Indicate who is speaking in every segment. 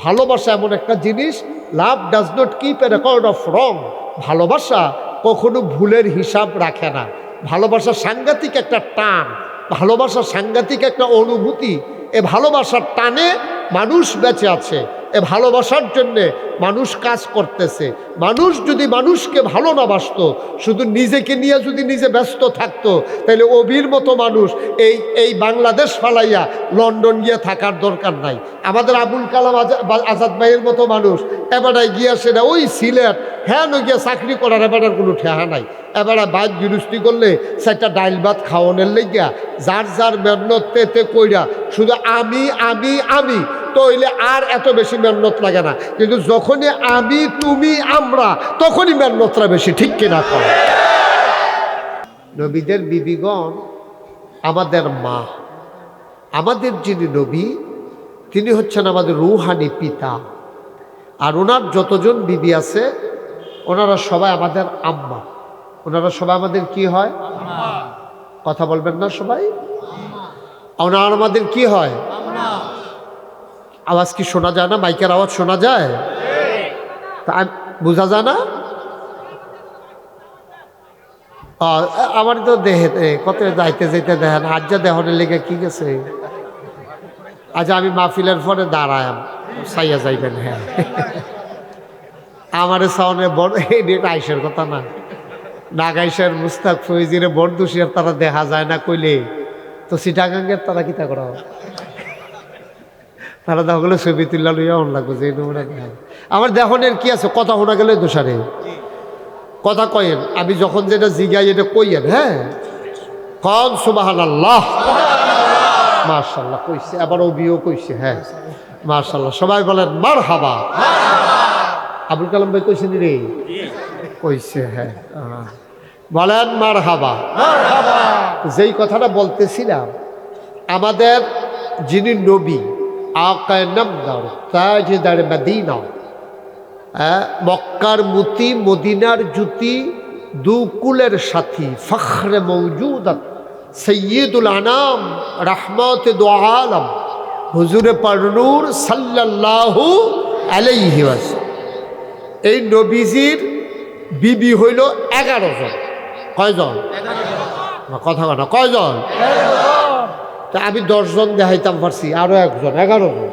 Speaker 1: ভালোবাসা এমন একটা জিনিস, লাভ does not keep A record of রং। ভালোবাসা কখনো ভুলের হিসাব রাখে না। ভালোবাসা সাংঘাতিক একটা টান, ভালোবাসা সাংঘাতিক একটা অনুভূতি। এ ভালোবাসার টানে মানুষ বেঁচে আছে, এ ভালোবাসার জন্যে মানুষ কাজ করতেছে। মানুষ যদি মানুষকে ভালো না বাসতো, শুধু নিজেকে নিয়ে যদি নিজে ব্যস্ত থাকতো, তাহলে অভির মতো মানুষ এই বাংলাদেশ ফালাইয়া লন্ডন গিয়ে থাকার দরকার নাই। আমাদের আবুল কালাম আজাদ ভাইয়ের মতো মানুষ এবারে গিয়া সেটা ওই সিলেট হ্যাঁ গিয়া চাকরি করার এবারের কোনো ঠেহা নাই। এবারে বাদ বিরুষ্টি করলে সেটা ডাইল ভাত খাওয়ানোর লেগিয়া যার যার মেহনতে কইরা শুধু আমি আমি আমি তো হইলে আর এত বেশি মেহনত লাগে না। কিন্তু যখনই আমি তুমি আমরা, তখনই মেহনতটা বেশি, ঠিক কিনা করে। নবীদের বিবিগণ আমাদের মা, আমাদের যিনি নবী তিনি হচ্ছেন আমাদের রুহানি পিতা। আর ওনার যতজন বিবি আছে ওনারা সবাই আমাদের আম্মা। ওনারা সবাই আমাদের কি হয়? কথা বলবেন না সবাই? ওনারা আমাদের কি হয়? আওয়াজ কি শোনা যায় না? মাইকের আওয়াজ শোনা যায়? তা বোঝা যায় না? আমার তো দেহে কত যাইতে যেতে দেখেন আজ্জা দেহনের লেগে কি গেছে। আচ্ছা আমি মাহফিলের পরে দাঁড়ায় সাইয়া যাইবেন। হ্যাঁ আমার সাউন্ডে বড় এটা আইসের কথা না, নাগাইশের মুস্তাক ফৈজিরে বড় দোষীর তারা দেখা যায় না কইলে তো সিটাগাঙ্গের তারা কিতা করা তারা দেখলে ছবি তুললা লইয়া অন লাগবে যে আমার দেহনের কি আছে। কথা শোনা গেলে দোষারে কথা কয়েন, আমি যখন যেটা জিগাই এটা কইয়েন। হ্যাঁ কন সুবহানাল্লাহ, মাশাআল্লাহ কইছে, আবার অবিও কইছে। হ্যাঁ মাশাআল্লাহ, সবাই বলেন মারহাবা। আবুল কালাম ভাই কইছেন রে? কইছে। হ্যাঁ বলেন মারহাবা। যেই কথাটা বলতেছিলাম, আমাদের যিনি নবী আকায়ে নামদার তাজদার মদিনা, মক্কার মুতি মদিনার জুতি দুকুলের সাথী ফখরে মৌজুদাত সৈয়দুল আনাম রহমতে দো আলম হুজুরে পারনূর সাল্লাল্লাহু আলাইহি ওয়াসাল্লাম, এই নবীজির বিবি হইল 11 জন। কয়জন? কথা কথা কয়জন? তা আমি 10 জন দেখাইতাম পারছি, আরো একজন 11 জন।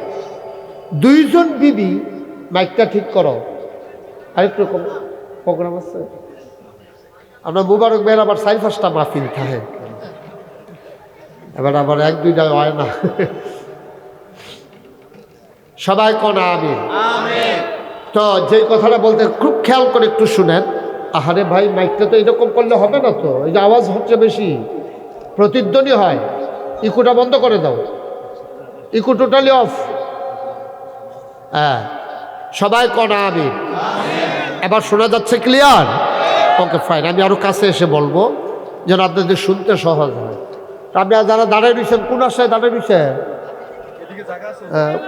Speaker 1: 2 জন বিবি, মাইকটা ঠিক করো, আরেকটু প্রোগ্রাম আছে। আমরা মুবারক ভাইয়ের আবার 4-5টা মাহফিল থাকে, এবার আবার 1-2টা হয় না। সবাই কোন আমিন। তো যে কথাটা বলতে খুব খেয়াল করে একটু শুনেন। আহারে ভাই মাইকটা তো এরকম করলে হবে না তো, এই যে আওয়াজ হচ্ছে বেশি, প্রতিধ্বনি হয়। ইকুটা বন্ধ করে দাও, ইকু টোটালি অফ। হ্যাঁ সবাই কোন আমিন। এবার শোনা যাচ্ছে ক্লিয়ার? Okay fine. আমি আরো কাছে এসে বলবো যেন আপনাদের শুনতে সহজ হয়। আপনারা যারা দাঁড়ায় রয়েছেন কোন আশায় দাঁড়ায় রয়েছেন?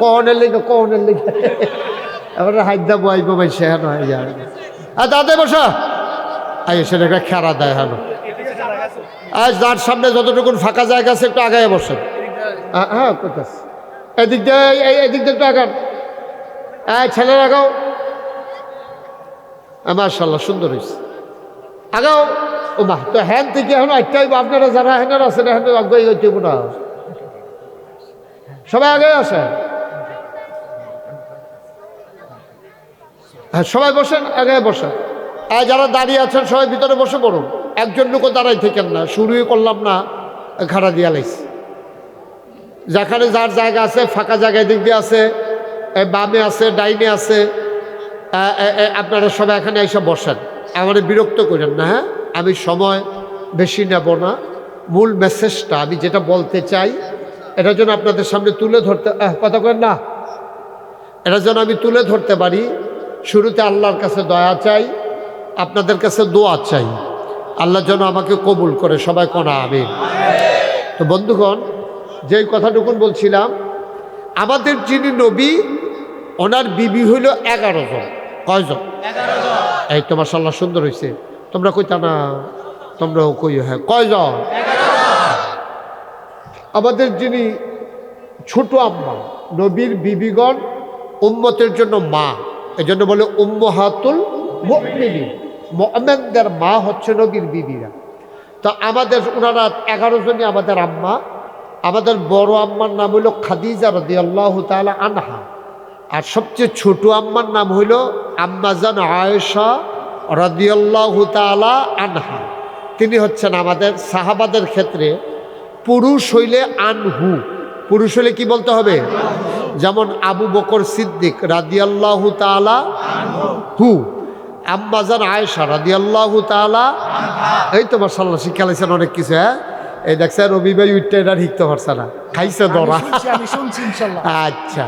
Speaker 1: কনের লেগে কনের লেগে এবার হাইদা বইব ভাই সে হেন হয়ে যায়। আর দাদা বসা আই সেটা একটা খেরা দেয় হেন। আজ যার সামনে যতটুকু ফাঁকা জায়গা আছে একটু আগায় বসেন। হ্যাঁ কোথায় এদিক দিয়ে, এদিক দিয়ে একটু আগান। ছেলের আগাও। মাশাআল্লাহ সুন্দর হয়েছে, আগাও। ও মা তো হ্যান থেকে এখন একটাই আপনারা যারা হ্যানের আছেন হ্যান আগাই হইতে না, সবাই আগে আসে। হ্যাঁ সবাই বসেন, আগে বসেন। যারা দাঁড়িয়ে আছেন সবাই ভিতরে বসে পড়ুন, একজন লোকও দাঁড়াই থেকেন না। শুরুই করলাম না, ঘাড়া দিয়া লাইছি। যেখানে যার জায়গা আছে, ফাঁকা জায়গায় দিক দিয়ে আছে, বামে আছে, ডাইনে আছে, আপনারা সবাই এখানে এসে বসেন। আমার বিরক্ত করেন না। হ্যাঁ আমি সময় বেশি নেব না। মূল মেসেজটা আমি যেটা বলতে চাই এটার জন্য আপনাদের সামনে তুলে ধরতে, কথা করেন না, এটার জন্য আমি তুলে ধরতে পারি। শুরুতে আল্লাহর কাছে দয়া চাই, আপনাদের কাছে দোয়া চাই, আল্লাহ যেন আমাকে কবুল করে। সবাই কোন আমিন। তো বন্ধুগণ, যেই কথাটুকু বলছিলাম, আমাদের যিনি নবী ওনার বিবি হইল 11 জন। কয়জন? 11 জন। এই তো মাশাআল্লাহ সুন্দর হয়েছে। তোমরা কইতা না? তোমরাও কই। হ্যাঁ কয়জন? 11 জন। আমাদের যিনি ছোট আম্মা, নবীর বিবিগণ উম্মতের জন্য মা, এই জন্য বলে উম্মাহাতুল মুমিনিন, মুমিনদের মা হচ্ছে নবীর বিবিরা। তো আমাদের ওনারা 11 জনই আমাদের আম্মা। আমাদের বড় আম্মার নাম হইল খাদিজা রাদিয়াল্লাহু তাআলা আনহা, আর সবচেয়ে ছোট আম্মার নাম হইল আম্মাজান আয়েশা রাদিয়াল্লাহু তাআলা আনহা। তিনি হচ্ছেন আমাদের সাহাবাদের ক্ষেত্রে পুরুষ হইলে আনহু, পুরুষ হইলে কি বলতে হবে? যেমন আবু বকর সিদ্দিক রাদিয়াল্লাহু তাআলা হু, আম্মাজান আয়েশা রাদিয়াল্লাহু তাআলা। এই তো মাশাআল্লাহ শিক্ষা লাইছেন অনেক কিছু। হ্যাঁ, এই দেখছেন রবি ভাই উঠতে এটা শিখতে পারছে না, খাইছে ধরা। আচ্ছা,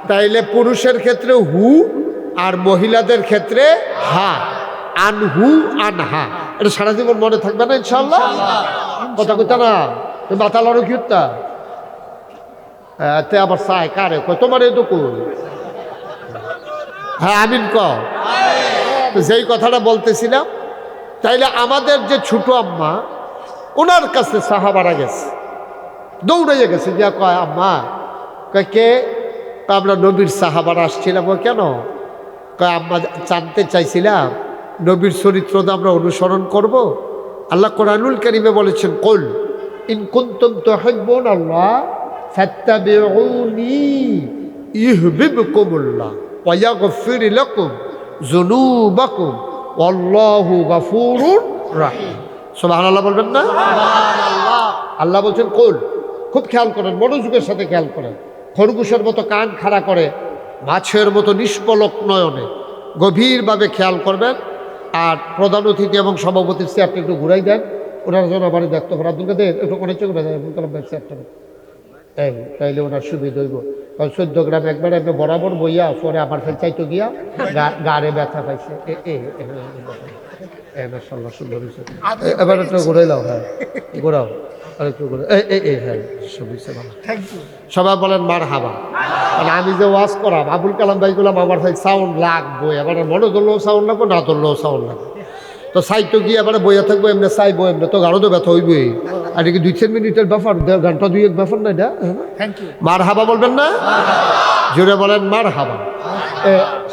Speaker 1: তাইলে পুরুষের ক্ষেত্রে হু আর মহিলাদের ক্ষেত্রে হা, আনহু আনহা। এটা সারা জীবন মনে থাকবে না ইনশাআল্লাহ? কথা কইতা না মাথা লড়ো কিউতা তে আবার চাই কারে কয় তোমার এই তো কই। হ্যাঁ আমিন ক। যেই কথাটা বলতেছিলাম, তাইলে আমাদের যে ছোট আম্মা, ওনার কাছে সাহাবারা গেছে, দৌড়াইয়া গেছে, যা কয় আম্মা, কয় কে? আমরা নবীর সাহাবারা আসছিলাম। ও কেন? কয় আম্মা জানতে চাইছিলাম নবীর চরিত্র তো আমরা অনুসরণ করব। আল্লাহ কোরআনুল কারীমে বলেছেন, কুল ইন কুনতুম তুহিব্বুনাল্লাহ ফাত্তাবিউনি ইউহিব্বুকুমুল্লাহ ওয়া ইয়াগফির লাকুম যুনুবাকুম ওয়াল্লাহু গফুরুর রাহিম। সুবহানাল্লাহ বলবেন না? আল্লাহ বলছেন কুল। খুব খেয়াল করেন, মনোযোগের সাথে খেয়াল করেন। খরগোশের মতো কান খাড়া করে, মাছের মতো নিষ্পলক নয়নে গভীরভাবে খেয়াল করবেন। আর প্রধান অতিথি এবং সভাপতির চেয়ারটা একটু ঘুরাই দেন, ওনার জন্য আমার দেখতে পারেন। আব্দুল কাদের একটু অনেক চোখ চেয়ারটা তাইলে ওনার সুবিধা হইব। কারণ 14 গ্রাম একবারে আপনি বরাবর বইয়া পরে আমার ফেল চাইতো গিয়া গাড়ে ব্যথা পাইছে। সুন্দর হয়েছে। এবার একটু ঘুরাই লাও। হ্যাঁ ঘোরাও, আরেকটু ঘুরে। হ্যাঁ সবাই বলেন মার হাবা। মানে আমি যে ওয়াজ করাম আবুল কালাম ভাই গুলাম, আমার ভাই সাউন্ড লাগবো। এবার মনে ধরলেও সাউন্ড লাগবো, না ধরলেও সাউন্ড লাগবে। তো সাইটো গিয়ে এবারে বইয়া থাকবো, এমনি চাইবো, এমনি তো গাঢ় তো ব্যথা হইবই। আর কি 2-3 মিনিটের ব্যাপার, ঘন্টা 2-1 ব্যাপার না এটা। মার হাবা বলবেন না? জোরে বলেন মার হাবা।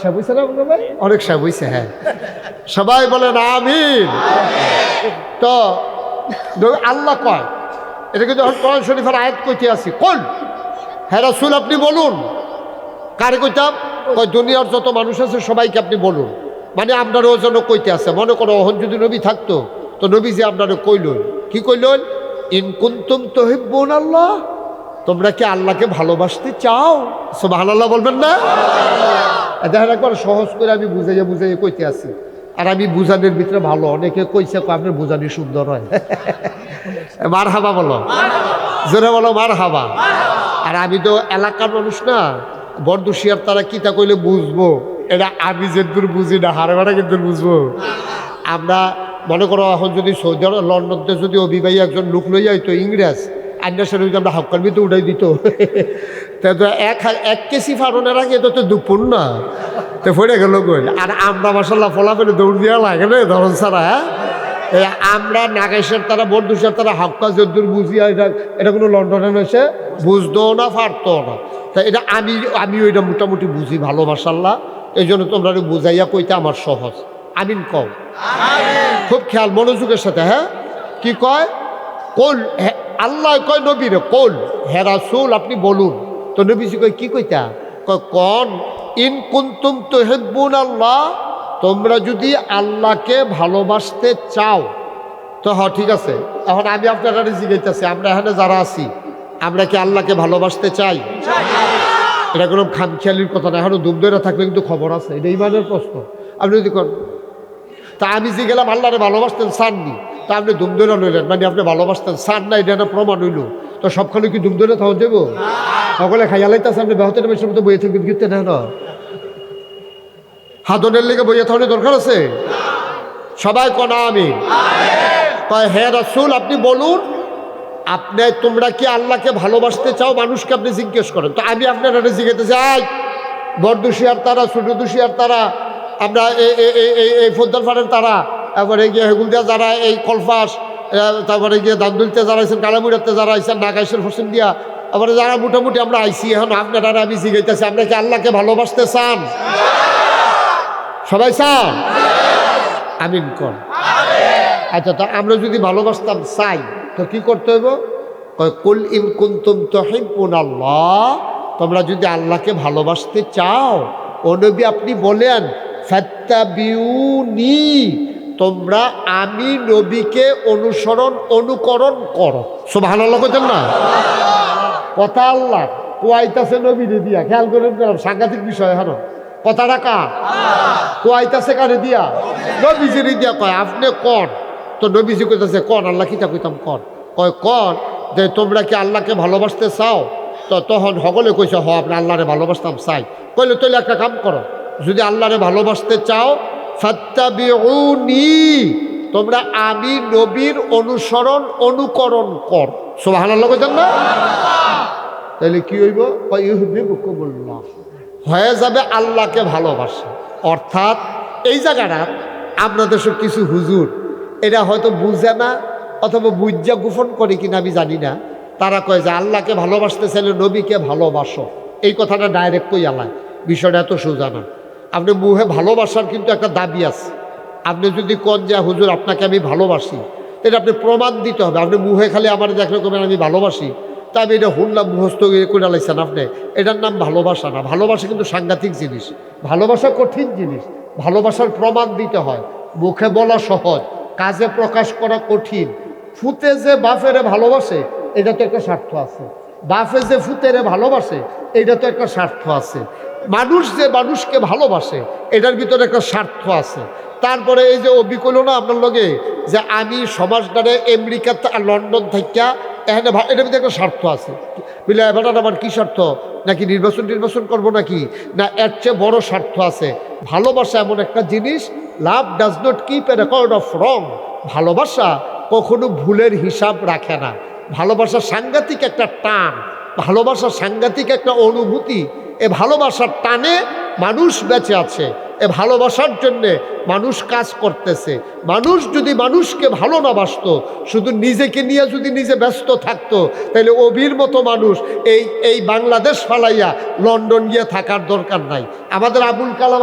Speaker 1: সব হইছে না ভাই? অনেক সব হইছে। হ্যাঁ সবাই বলেন আমিন। তো আল্লাহ কয়, এটা কিন্তু কোরআন শরীফের আয়াত কইতে আছি, কোন হে রাসূল আপনি বলুন। কারে কইতাম? কয় দুনিয়ার যত মানুষ আছে সবাইকে আপনি বলুন। মানে আপনারও যেন কইতে আছে। মনে করো ওহন যদি নবী থাকতো, তো নবী যে আপনারও কইলেন, কি কইলেন? ইন কুনতুম তুহিব্বুনাল্লাহ, তোমরা কি আল্লাহকে ভালোবাসতে চাও? সুবহানাল্লাহ বলবেন না? দেখেন একবার সহজ করে আমি বুঝাইয়া বুঝাইয়া কইতে আছি। আর আমি বুঝানোর ভিতরে ভালো, অনেকে কইছে আপনার বুঝানি সুন্দর হয়। মার হাবা বলো, জোরে বলো মার হাবা। আর আমি তো এলাকার মানুষ না, বরদুশিয়ার তারা কিতা কইলে বুঝবো, এটা আমি যেদূর বুঝি না, হারে কিন্তু বুঝবো। আমরা মনে করো এখন যদি সৌদি আরব লন্ডনতে যদি অভিবাহী একজন লোক লইয়া হইতো ইংরেজ, আইনার সাথে যদি আমরা হাফকার ভিতরে উঠাই দিত, তো এক কেসি ফারনের আগে তো দুপুর না, তো ফেরে গেল গইল। আর আমরা মাসাল্লাহ ফলাফেলে দৌড় দেওয়া লাগে না ধরন ছাড়া। আমরা নাগেশের তারা বরদুশিয়ার তারা হাক্কা যদ্দুর বুঝিয়া এটা কোনো লন্ডনে এসে বুঝতেও না, পারতও না। তা এটা আমি ওইটা মোটামুটি বুঝি ভালো মাসাল্লাহ। এই জন্য তোমরা বুঝাইয়া কইতে আমার সহজ। আমিন কও, খুব খেয়াল মনোযোগের সাথে। হ্যাঁ কি কয়? কোল আল্লাহ কয় নবীরে, কোল হে রাসূল আপনি বলুন। তো নবীজি কয় কি কইতা? কয় কোন ইন কুনতুম তুহিব্বুনাল্লাহ, তোমরা যদি আল্লাহকে ভালোবাসতে চাও তো হ ঠিক আছে। এখন আমি আপনারা জিজ্ঞাসা, আমরা এখানে যারা আছি আমরা কি আল্লাহকে ভালোবাসতে চাই? এটা কোনো খামখেয়ালির কথা না। এখনো ডুব ধরে থাকলে কিন্তু খবর আছে, এটা ইমানের প্রশ্ন। আপনি যদি করেন তা আমি যে গেলাম আল্লাহরে ভালোবাসতেন চাননি, তা আপনি ধুম ধরে লইলেন, মানে আপনি ভালোবাসতেন চান না, এটা না প্রমাণ হইল। তো সবখানে কি ধুম ধরে থাকা যাবো? সকলে খাইয়া লাইতেছে, আপনি ব্যাহতের বেশির মতো বইয়ে থাকবেন কিন্তু না, হাদনের লেগে বইয়া থাকলে দরকার আছে। সবাই কনা আমি কয় হে রাসূল আপনি বলুন, আপনি তোমরা কি আল্লাহকে ভালোবাসতে চাও? মানুষকে আপনি জিজ্ঞেস করেন। তো আমি আপনারা জিজ্ঞেস চাই, বরদুশিয়ার তারা, ছোট দুশিয়ার তারা, আমরা এই ফোদ্দারপাড়ের তারা, তারপরে গিয়ে হেগুলদিয়া যারা, এই কলফাস, তারপরে গিয়ে দান্দুলতে যারা আইসেন, কালামুড়াতে যারা আইসেন, নাগাইশের হোসেন দিয়া, আবার যারা মোটামুটি আমরা আইসি এখন আপনারা আমি জিজ্ঞাসা আমরা কি আল্লাহকে ভালোবাসতে চান? সবাই চান? আমিন কর। আচ্ছা, তা আমরা যদি ভালোবাসতাম চাই তো কি করতে হইব? কুল ইন কুনতুম তুহিব্বুনাল্লাহ, তোমরা যদি আল্লাহকে ভালোবাসতে চাও, ও নবী আপনি বলেন ফাত্তাবিউনি, তোমরা আমি নবীকে অনুকরণ করো। সুবহানাল্লাহ কইতেন না? কথা আল্লাহ কোয়াইতাছে নবী দিয়া, খেয়াল করেন, সাংঘাতিক বিষয়। এখন কথাটা কার কোয়াইতাছে? কারে দিয়া? নবীজির দিয়া কয় আপনি কন। তো নবীজি কইতাছে কন, আল্লাহ কিতা কইতাম কন। কয় কন যে তোমরা কি আল্লাহকে ভালোবাসতে চাও? তো তখন সকলে কইছে হ আপনি আল্লাহরে ভালোবাসতাম চাই। কইলে তাহলে একটা কাম করো, যদি আল্লাহরে ভালোবাসতে চাও ফাত্তাবিউনি, তোমরা আমি নবীর অনুকরণ কর। সুবহানাল্লাহ কইতেন না? তাহলে কি হইব? ইউহিব্বুকুমুল্লাহ, হয়ে যাবে আল্লাহকে ভালোবাসা। অর্থাৎ এই জায়গাটা আপনাদের সব কিছু হুজুর এটা হয়তো বুঝে না, অথবা বুঝা গোপন করে কিনা আমি জানি না। তারা কয় যে আল্লাহকে ভালোবাসতে চাইলে নবীকে ভালোবাসো, এই কথাটা ডাইরেক্ট কই আলায়। বিষয়টা এত সোজা না। আপনি মুহে ভালোবাসার কিন্তু একটা দাবি আছে। আপনি যদি কোন যে হুজুর আপনাকে আমি ভালোবাসি, এটা আপনি প্রমাণ দিতে হবে। আপনি মুহে খালি আমার দেখলে কবেন আমি ভালোবাসি, তা আমি এটা হুনলাম মুখস্থ করে লাইছেন আপনি, এটার নাম ভালোবাসা না। ভালোবাসা কিন্তু সাংঘাতিক জিনিস, ভালোবাসা কঠিন জিনিস। ভালোবাসার প্রমাণ দিতে হয়। মুখে বলা সহজ, কাজে প্রকাশ করা কঠিন। ফুতে যে বাফেরে ভালোবাসে, এটা তো একটা স্বার্থ আছে। বাফে যে ফুতেরে ভালোবাসে, এটা তো একটা স্বার্থ আছে। মানুষ যে মানুষকে ভালোবাসে, এটার ভিতরে একটা স্বার্থ আছে। তারপরে এই যে অবিকল না আপনার লগে যে আমি সমাজটারে আমেরিকাতে লন্ডন থেকে এখানে, এটার ভিতরে একটা স্বার্থ আছে। বুঝলে এবার আমার কী স্বার্থ? নাকি নির্বাচন করবো নাকি? না, এর চেয়ে বড় স্বার্থ আছে। ভালোবাসা এমন একটা জিনিস, লাভ does not keep A record of রং। ভালোবাসা কখনো ভুলের হিসাব রাখে না। ভালোবাসা সাংঘাতিক একটা টান, ভালোবাসা সাংঘাতিক একটা অনুভূতি। এ ভালোবাসার টানে মানুষ বেঁচে আছে, এ ভালোবাসার জন্যে মানুষ কাজ করতেছে। মানুষ যদি মানুষকে ভালো না বাসতো, শুধু নিজেকে নিয়ে যদি নিজে ব্যস্ত থাকতো, তাহলে অবির মতো মানুষ এই বাংলাদেশ ফালাইয়া লন্ডন গিয়ে থাকার দরকার নাই। আমাদের আবুল কালাম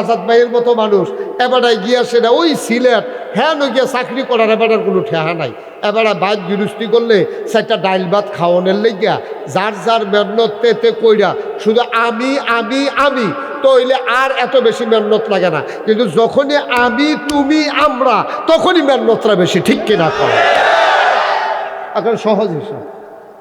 Speaker 1: আজাদ ভাইয়ের মতো মানুষ এবারে গিয়া সেটা ওই সিলেট হ্যাঁ গিয়া চাকরি করার এবারের কোনো ঠেহা নাই। এবারে বাইক গৃহস্থী করলে সেটা ডাইল ভাত খাওয়ানোর লেগিয়া যার যার মেহনতে কইরা শুধু আমি আমি আমি, তো হইলে আর এত বেশি মেহনত লাগে না। কিন্তু যখনই আমি তুমি আমরা, তখনই মেহনতটা বেশি। ঠিক কিনা? এখন সহজ হিসাব।